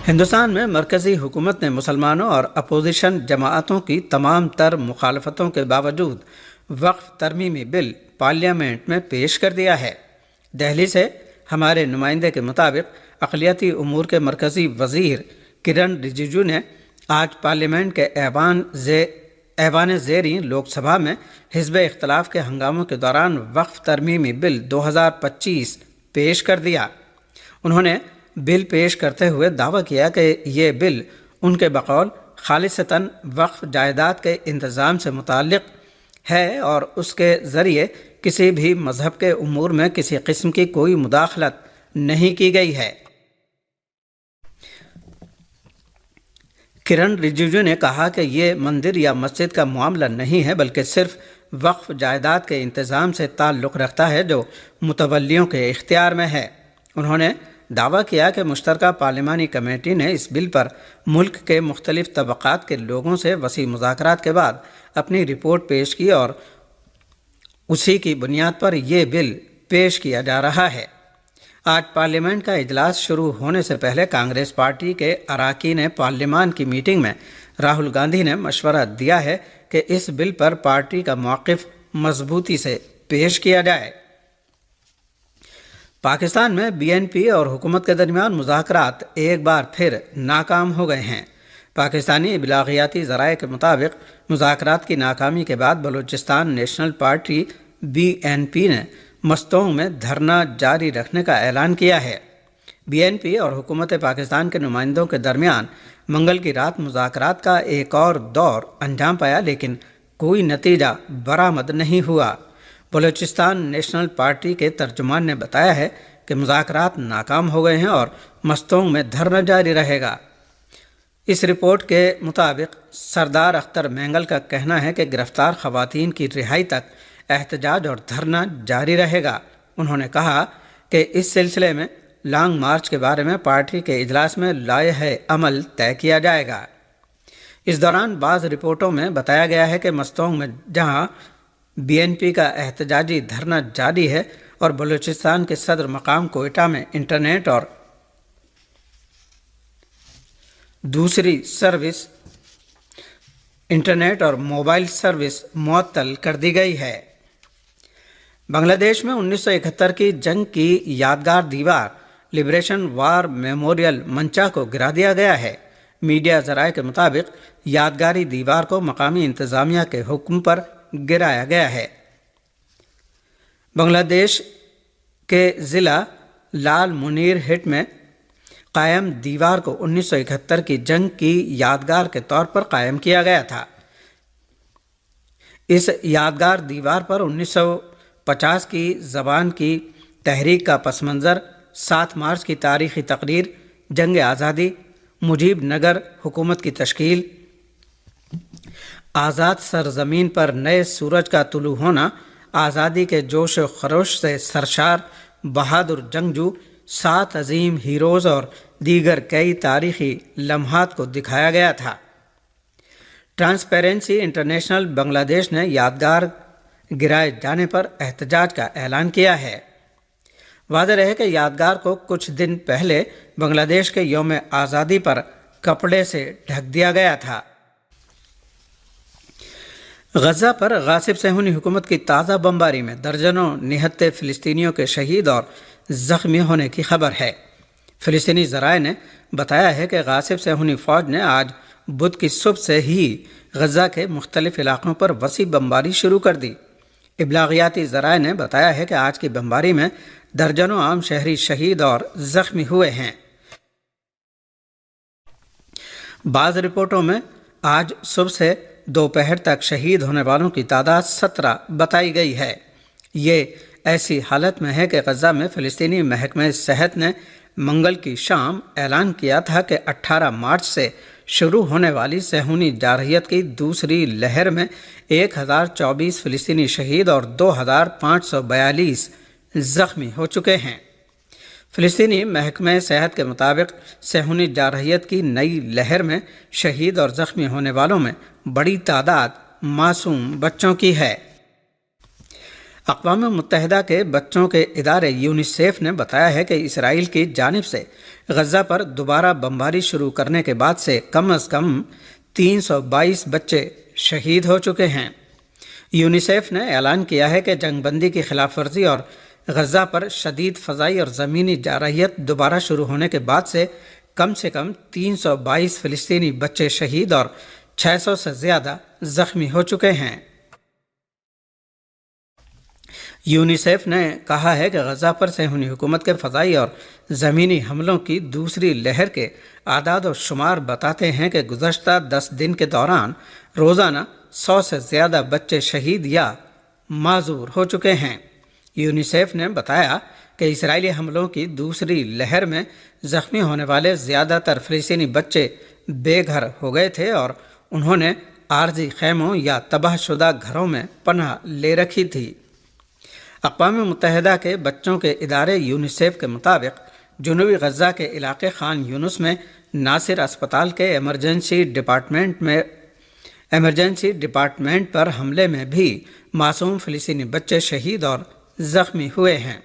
ہندوستان میں مرکزی حکومت نے مسلمانوں اور اپوزیشن جماعتوں کی تمام تر مخالفتوں کے باوجود وقف ترمیمی بل پارلیمنٹ میں پیش کر دیا ہے۔ دہلی سے ہمارے نمائندے کے مطابق اقلیتی امور کے مرکزی وزیر کرن رجیجو نے آج پارلیمنٹ کے ایوان زیریں لوک سبھا میں حزب اختلاف کے ہنگاموں کے دوران وقف ترمیمی بل 2025 پیش کر دیا۔ انہوں نے بل پیش کرتے ہوئے دعویٰ کیا کہ یہ بل ان کے بقول خالصتاً وقف جائیداد کے انتظام سے متعلق ہے اور اس کے ذریعے کسی بھی مذہب کے امور میں کسی قسم کی کوئی مداخلت نہیں کی گئی ہے۔ کرن رجیجو نے کہا کہ یہ مندر یا مسجد کا معاملہ نہیں ہے بلکہ صرف وقف جائیداد کے انتظام سے تعلق رکھتا ہے جو متولیوں کے اختیار میں ہے۔ انہوں نے دعویٰ کیا کہ مشترکہ پارلیمانی کمیٹی نے اس بل پر ملک کے مختلف طبقات کے لوگوں سے وسیع مذاکرات کے بعد اپنی رپورٹ پیش کی اور اسی کی بنیاد پر یہ بل پیش کیا جا رہا ہے۔ آج پارلیمنٹ کا اجلاس شروع ہونے سے پہلے کانگریس پارٹی کے اراکین پارلیمان کی میٹنگ میں راہل گاندھی نے مشورہ دیا ہے کہ اس بل پر پارٹی کا موقف مضبوطی سے پیش کیا جائے۔ پاکستان میں بی این پی اور حکومت کے درمیان مذاکرات ایک بار پھر ناکام ہو گئے ہیں۔ پاکستانی ابلاغیاتی ذرائع کے مطابق مذاکرات کی ناکامی کے بعد Balochistan National Party B N P نے مستونگ میں دھرنا جاری رکھنے کا اعلان کیا ہے۔ بی این پی اور حکومت پاکستان کے نمائندوں کے درمیان منگل کی رات مذاکرات کا ایک اور دور انجام پایا لیکن کوئی نتیجہ برآمد نہیں ہوا۔ بلوچستان نیشنل پارٹی کے ترجمان نے بتایا ہے کہ مذاکرات ناکام ہو گئے ہیں اور مستونگ میں دھرنا جاری رہے گا۔ اس رپورٹ کے مطابق سردار اختر مینگل کا کہنا ہے کہ گرفتار خواتین کی رہائی تک احتجاج اور دھرنا جاری رہے گا۔ انہوں نے کہا کہ اس سلسلے میں لانگ مارچ کے بارے میں پارٹی کے اجلاس میں لائحہ عمل طے کیا جائے گا۔ اس دوران بعض رپورٹوں میں بتایا گیا ہے کہ مستونگ میں جہاں بی این پی کا احتجاجی دھرنا جاری ہے اور بلوچستان کے صدر مقام کوئٹہ میں انٹرنیٹ اور موبائل سروس معطل کر دی گئی ہے۔ بنگلہ دیش میں 1971 کی جنگ کی یادگار دیوار لبریشن وار میموریل منچا کو گرا دیا گیا ہے۔ میڈیا ذرائع کے مطابق یادگاری دیوار کو مقامی انتظامیہ کے حکم پر گرایا گیا ہے۔ بنگلہ دیش کے ضلع لال منیر ہٹ میں قائم دیوار کو 1971 کی جنگ کی یادگار کے طور پر قائم کیا گیا تھا۔ اس یادگار دیوار پر 1950 کی زبان کی تحریک کا پس منظر، 7 مارچ کی تاریخی تقریر، جنگ آزادی، مجیب نگر حکومت کی تشکیل، آزاد سرزمین پر نئے سورج کا طلوع ہونا، آزادی کے جوش و خروش سے سرشار بہادر جنگجو، 7 عظیم ہیروز اور دیگر کئی تاریخی لمحات کو دکھایا گیا تھا۔ ٹرانسپیرنسی انٹرنیشنل بنگلہ دیش نے یادگار گرائے جانے پر احتجاج کا اعلان کیا ہے۔ واضح رہے کہ یادگار کو کچھ دن پہلے بنگلہ دیش کے یوم آزادی پر کپڑے سے ڈھک دیا گیا تھا۔ غزہ پر غاصب صہیونی حکومت کی تازہ بمباری میں درجنوں نہتے فلسطینیوں کے شہید اور زخمی ہونے کی خبر ہے۔ فلسطینی ذرائع نے بتایا ہے کہ غاصب صہیونی فوج نے آج بدھ کی صبح سے ہی غزہ کے مختلف علاقوں پر وسیع بمباری شروع کر دی۔ ابلاغیاتی ذرائع نے بتایا ہے کہ آج کی بمباری میں درجنوں عام شہری شہید اور زخمی ہوئے ہیں۔ بعض رپورٹوں میں آج صبح سے دوپہر تک شہید ہونے والوں کی تعداد 17 بتائی گئی ہے۔ یہ ایسی حالت میں ہے کہ غزہ میں فلسطینی محکمہ صحت نے منگل کی شام اعلان کیا تھا کہ 18 مارچ سے شروع ہونے والی صہیونی جارحیت کی دوسری لہر میں 1024 فلسطینی شہید اور 2542 زخمی ہو چکے ہیں۔ فلسطینی محکمہ صحت کے مطابق صہیونی جارحیت کی نئی لہر میں شہید اور زخمی ہونے والوں میں بڑی تعداد معصوم بچوں کی ہے۔ اقوام متحدہ کے بچوں کے ادارے یونیسیف نے بتایا ہے کہ اسرائیل کی جانب سے غزہ پر دوبارہ بمباری شروع کرنے کے بعد سے کم از کم 322 بچے شہید ہو چکے ہیں۔ یونیسیف نے اعلان کیا ہے کہ جنگ بندی کی خلاف ورزی اور غزہ پر شدید فضائی اور زمینی جارحیت دوبارہ شروع ہونے کے بعد سے کم 322 فلسطینی بچے شہید اور 600 سے زیادہ زخمی ہو چکے ہیں۔ یونیسیف نے کہا ہے کہ غزہ پر صہیونی حکومت کے فضائی اور زمینی حملوں کی دوسری لہر کے اعداد و شمار بتاتے ہیں کہ گزشتہ 10 دن کے دوران روزانہ 100 سے زیادہ بچے شہید یا معذور ہو چکے ہیں۔ یونیسیف نے بتایا کہ اسرائیلی حملوں کی دوسری لہر میں زخمی ہونے والے زیادہ تر فلسطینی بچے بے گھر ہو گئے تھے اور انہوں نے عارضی خیموں یا تباہ شدہ گھروں میں پناہ لے رکھی تھی۔ اقوام متحدہ کے بچوں کے ادارے یونیسیف کے مطابق جنوبی غزہ کے علاقے خان یونس میں ناصر اسپتال کے ایمرجنسی ڈپارٹمنٹ پر حملے میں بھی معصوم فلسطینی بچے شہید اور زخمی ہوئے ہیں۔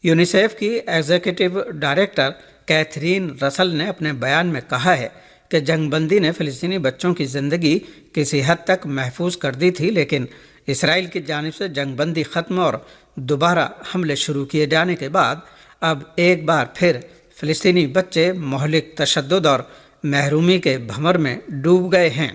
یونیسیف کی ایگزیکٹو ڈائریکٹر کیتھرین رسل نے اپنے بیان میں کہا ہے کہ جنگ بندی نے فلسطینی بچوں کی زندگی کسی حد تک محفوظ کر دی تھی، لیکن اسرائیل کی جانب سے جنگ بندی ختم اور دوبارہ حملے شروع کیے جانے کے بعد اب ایک بار پھر فلسطینی بچے مہلک تشدد اور محرومی کے بھنور میں ڈوب گئے ہیں۔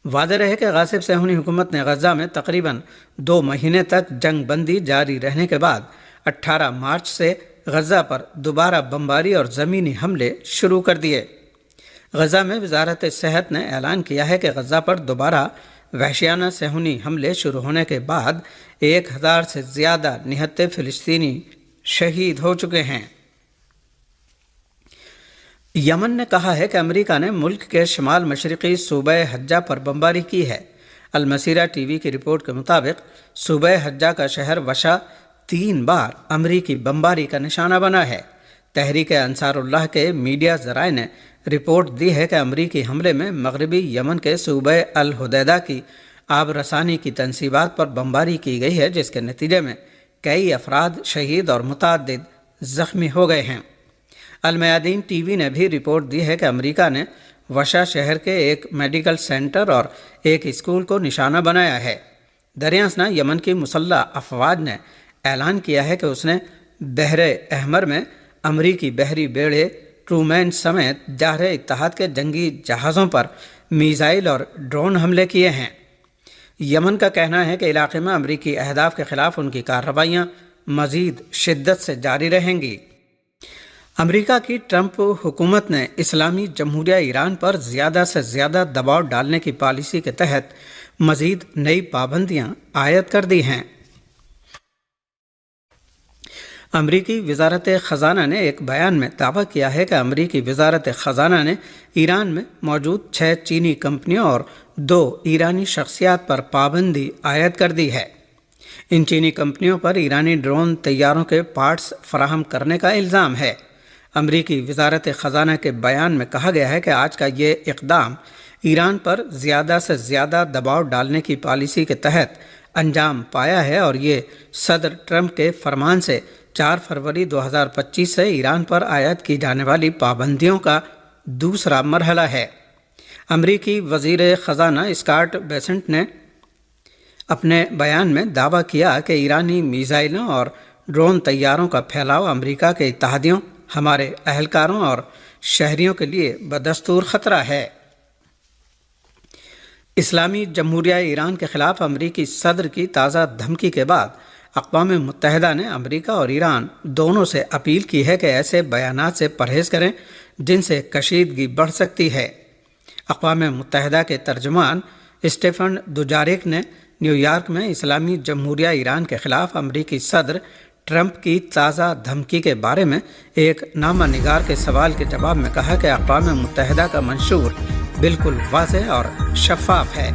واضح رہے کہ غاصب صہیونی حکومت نے غزہ میں تقریباً 2 مہینے تک جنگ بندی جاری رہنے کے بعد 18 مارچ سے غزہ پر دوبارہ بمباری اور زمینی حملے شروع کر دیے۔ غزہ میں وزارت صحت نے اعلان کیا ہے کہ غزہ پر دوبارہ وحشیانہ صہیونی حملے شروع ہونے کے بعد 1000 سے زیادہ نہتے فلسطینی شہید ہو چکے ہیں۔ یمن نے کہا ہے کہ امریکہ نے ملک کے شمال مشرقی صوبہ حجہ پر بمباری کی ہے۔ المسیرہ ٹی وی کی رپورٹ کے مطابق صوبہ حجہ کا شہر وشا 3 بار امریکی بمباری کا نشانہ بنا ہے۔ تحریک انصار اللہ کے میڈیا ذرائع نے رپورٹ دی ہے کہ امریکی حملے میں مغربی یمن کے صوبہ الحدیدہ کی آب رسانی کی تنصیبات پر بمباری کی گئی ہے، جس کے نتیجے میں کئی افراد شہید اور متعدد زخمی ہو گئے ہیں۔ المیادین ٹی وی نے بھی رپورٹ دی ہے کہ امریکہ نے وشا شہر کے ایک میڈیکل سینٹر اور ایک اسکول کو نشانہ بنایا ہے۔ دریاسنا یمن کی مسلح افواج نے اعلان کیا ہے کہ اس نے بحر احمر میں امریکی بحری بیڑے ٹرومین سمیت جارح اتحاد کے جنگی جہازوں پر میزائل اور ڈرون حملے کیے ہیں۔ یمن کا کہنا ہے کہ علاقے میں امریکی اہداف کے خلاف ان کی کارروائیاں مزید شدت سے جاری رہیں گی۔ امریکہ کی ٹرمپ حکومت نے اسلامی جمہوریہ ایران پر زیادہ سے زیادہ دباؤ ڈالنے کی پالیسی کے تحت مزید نئی پابندیاں عائد کر دی ہیں۔ امریکی وزارت خزانہ نے ایک بیان میں دعویٰ کیا ہے کہ امریکی وزارت خزانہ نے ایران میں موجود 6 چینی کمپنیوں اور 2 ایرانی شخصیات پر پابندی عائد کر دی ہے۔ ان چینی کمپنیوں پر ایرانی ڈرون طیاروں کے پارٹس فراہم کرنے کا الزام ہے۔ امریکی وزارت خزانہ کے بیان میں کہا گیا ہے کہ آج کا یہ اقدام ایران پر زیادہ سے زیادہ دباؤ ڈالنے کی پالیسی کے تحت انجام پایا ہے اور یہ صدر ٹرمپ کے فرمان سے 4 فروری 2025 سے ایران پر عائد کی جانے والی پابندیوں کا دوسرا مرحلہ ہے۔ امریکی وزیر خزانہ اسکاٹ بیسنٹ نے اپنے بیان میں دعویٰ کیا کہ ایرانی میزائلوں اور ڈرون طیاروں کا پھیلاؤ امریکہ کے اتحادیوں، ہمارے اہلکاروں اور شہریوں کے لیے بدستور خطرہ ہے۔ اسلامی جمہوریہ ایران کے خلاف امریکی صدر کی تازہ دھمکی کے بعد اقوام متحدہ نے امریکہ اور ایران دونوں سے اپیل کی ہے کہ ایسے بیانات سے پرہیز کریں جن سے کشیدگی بڑھ سکتی ہے۔ اقوام متحدہ کے ترجمان اسٹیفن دوجاریک نے نیو یارک میں اسلامی جمہوریہ ایران کے خلاف امریکی صدر ٹرمپ کی تازہ دھمکی کے بارے میں ایک نامہ نگار کے سوال کے جواب میں کہا کہ اقوام متحدہ کا منشور بالکل واضح اور شفاف ہے۔